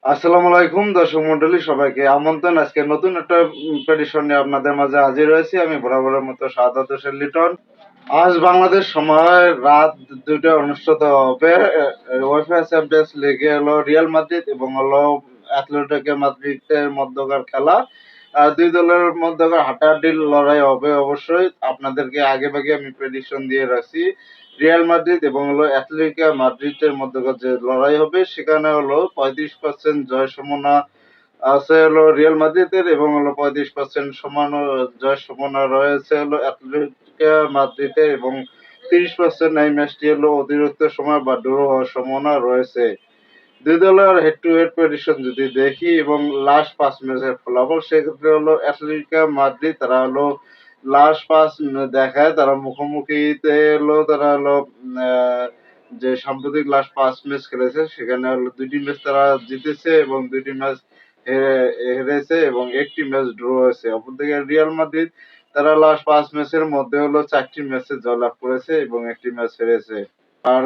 আসসালামু আলাইকুম দর্শক মন্ডলী, সবাইকে আমন্ত্রণ। আজকে নতুন একটা প্রেডিকশন নিয়ে আপনাদের মাঝে হাজির হয়েছি। আমি বরাবরের মতো শাহাদাত হোসেন লিটন। আজ বাংলাদেশ সময় রাত 2টায় অনুষ্ঠিত হবে ওয়েফা চ্যাম্পিয়ন্স লিগে হলো রিয়াল মাদ্রিদ এবং হলো অ্যাথলেটিকো মাদ্রিদের মধ্যকার খেলা। দুই দলের মধ্যকার হাড্ডাহাড্ডি লড়াই হবে। অবশ্যই আপনাদেরকে আগেভাগে আমি প্রেডিকশন দিয়ে রাখছি। রিয়াল মাদ্রিদ এবং হলো অ্যাথলেটিকো মাদ্রিদের মধ্যকার যে লড়াই হবে সেখানে হলো 35% জয় সম্ভাবনা আছে হলো রিয়াল মাদ্রিদের এবং হলো 35% সমান জয় সম্ভাবনা রয়েছে হলো অ্যাথলেটিকো মাদ্রিদের এবং 30% এই ম্যাচটি হলো অতিরিক্ত সময় বা ড্র হওয়ার সম্ভাবনা রয়েছে। দুই দলের হেড টু হেড পজিশন যদি দেখি এবং লাস্ট 5 ম্যাচের ফলাফল, সেক্ষেত্রে হলো অ্যাথলেটিকো মাদ্রিদ তারা হলো লাস্ট 5 দেখায় তারা মুখোমুখিতে হলো তারা হলো যে সাম্প্রতিক লাস্ট 5 ম্যাচ খেলেছে সেখানে হলো 2টি ম্যাচ তারা জিতেছে এবং 2টি ম্যাচ হেরেছে এবং একটি ম্যাচ ড্র হয়েছে। অপরদিকে রিয়াল মাদ্রিদ তারা লাস্ট 5 ম্যাচের মধ্যে হলো 4টি ম্যাচে জয়লাভ করেছে এবং একটি ম্যাচ হেরেছে। আর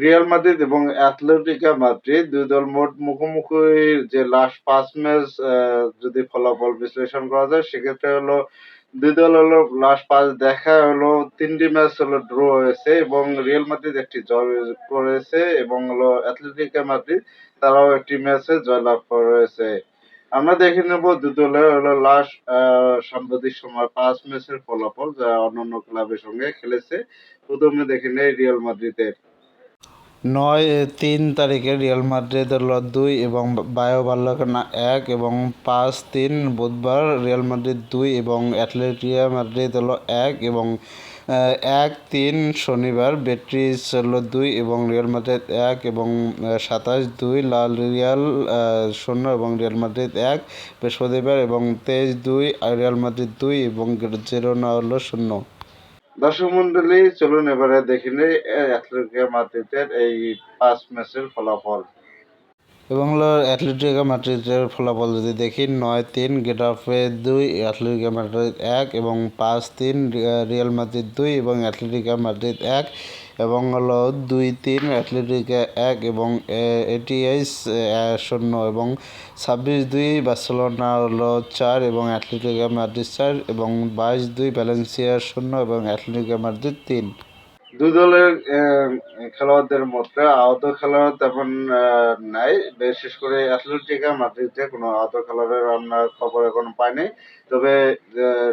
রিয়াল মাদ্রিদ এবং অ্যাথলেটিকো মাদ্রিদ দুই দল মোট মুখোমুখি যে লাস্ট 5 ম্যাচ যদি ফলাফল বিশ্লেষণ করা যায় সেক্ষেত্রে হলো দুই দল হলো লাস্ট 5 দেখা হলো 3টি ম্যাচ হলো ড্র হয়েছে এবং রিয়াল মাদ্রিদ একটি জয় করেছে এবং হলো অ্যাথলেটিকো মাদ্রিদ তারাও একটি ম্যাচে জয়লাভ করেছে। আমরা দেখে নেব দুই দলের হলো লাস্ট সাম্প্রতিক সময় 5 ম্যাচের ফলাফল যা অন্যান্য ক্লাবের সঙ্গে খেলেছে। প্রথমে দেখে নেই রিয়াল মাদ্রিদের। 9-3 তারিখে রিয়াল মাদ্রিদ হলো 2 এবং বায়ো ভাল্লাকানা 1 এবং 5-3 বুধবার রিয়াল মাদ্রিদ 2 এবং অ্যাথলেটিকো মাদ্রিদ হলো 1 এবং 1-3 শনিবার বেটিস হলো 2 এবং রিয়াল মাদ্রিদ 1 এবং 27-2 রিয়াল 0 এবং রিয়াল মাদ্রিদ 1 বৃহস্পতিবার এবং 23-2 রিয়াল মাদ্রিদ 2 এবং জিরোনা হলো 0। দর্শক মন্ডলী, চলুন এবারে দেখে নেই অ্যাথলেটিকো মাদ্রিদের এই 5 ম্যাচের ফলাফল। এবং হলো অ্যাথলেটিকো মাদ্রিদের ফলাফল যদি দেখি 9-3 গেটাফে 2 অ্যাথলেটিকো মাদ্রিদ 1 এবং 5-3 রিয়াল মাদ্রিদ 2 এবং অ্যাথলেটিকো মাদ্রিদ 1 এবং হলো 2-3 অ্যাথলেটিকো 1 এবং এটিএস 0 এবং 26-2 বার্সেলোনা হলো 4 এবং অ্যাথলেটিকো মাদ্রিদ 4 এবং 22-2 ভ্যালেন্সিয়া 0 এবং অ্যাথলেটিকো মাদ্রিদ 3। দুই দলের খেলোয়াড়দের মধ্যে আহত খেলোয়াড় তেমন নাই। বিশেষ করে অ্যাথলেটিকো মাদ্রিদে কোনো আহত খেলোয়াড়ের আমরা খবর এখনো পাইনি। তবে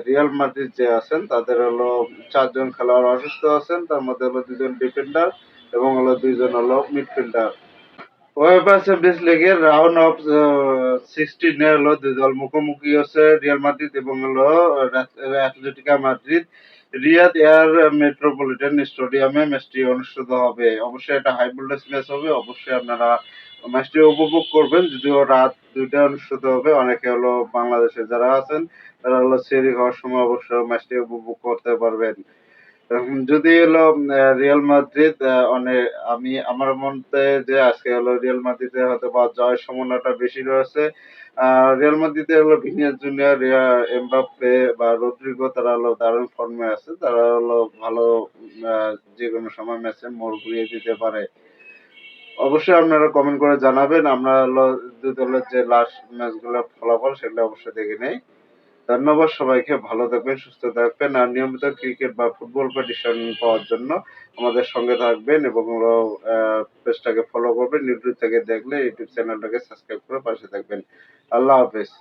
রিয়াল মাদ্রিদ যে আছেন তাদের হলো 4 জন খেলোয়াড় অসুস্থ আছেন। তার মধ্যে হলো 2 জন ডিফেন্ডার এবং হলো 2 জন হলো মিডফিল্ডার। ওয়েফা চ্যাম্পিয়ন্স লিগের রাউন্ড অফ 16 এ হলো দুই দল মুখোমুখি হচ্ছে রিয়াল মাদ্রিদ এবং হলো Atletico Madrid. Riyadh Air Metropolitan স্টেডিয়ামে ম্যাচটি অনুষ্ঠিত হবে। অবশ্যই এটা হাই ভোল্টেজ ম্যাচ হবে। অবশ্যই আপনারা ম্যাচটি উপভোগ করবেন। যদিও রাত 2টায় অনুষ্ঠিত হবে, অনেকে হলো বাংলাদেশে যারা আছেন তারা হলো সেহরি খাওয়ার সময় অবশ্য ম্যাচটি উপভোগ করতে পারবেন। যদি হলো রিয়াল মাদ্রিদ অনেক আমি আমার মতে যে আজকে হলো রিয়াল মাদ্রিদের হয়তো বা জয়ের সম্ভাবনাটা বেশি রয়েছে। রিয়াল মাদ্রিদে হলো ভিনিসিয়াস জুনিয়র, এমবাপ্পে বা রদ্রিগো তারা হলো দারুণ ফর্মে আছে। তারা হলো ভালো যেকোনো সময় ম্যাচে মোড় ঘুরিয়ে দিতে পারে। অবশ্যই আপনারা কমেন্ট করে জানাবেন। আমরা হলো দুই দলের যে লাস্ট ম্যাচগুলোর ফলাফল সেগুলো অবশ্যই দেখে নেই। ধন্যবাদ সবাইকে। ভালো থাকবেন, সুস্থ থাকবেন। আর নিয়মিত ক্রিকেট বা ফুটবল প্রেডিকশন পাওয়ার জন্য আমাদের সঙ্গে থাকবেন এবং হলো পেজটাকে ফলো করবেন। ইউটিউব থেকে দেখলে ইউটিউব চ্যানেলটাকে সাবস্ক্রাইব করে পাশে থাকবেন। আল্লাহ হাফেজ।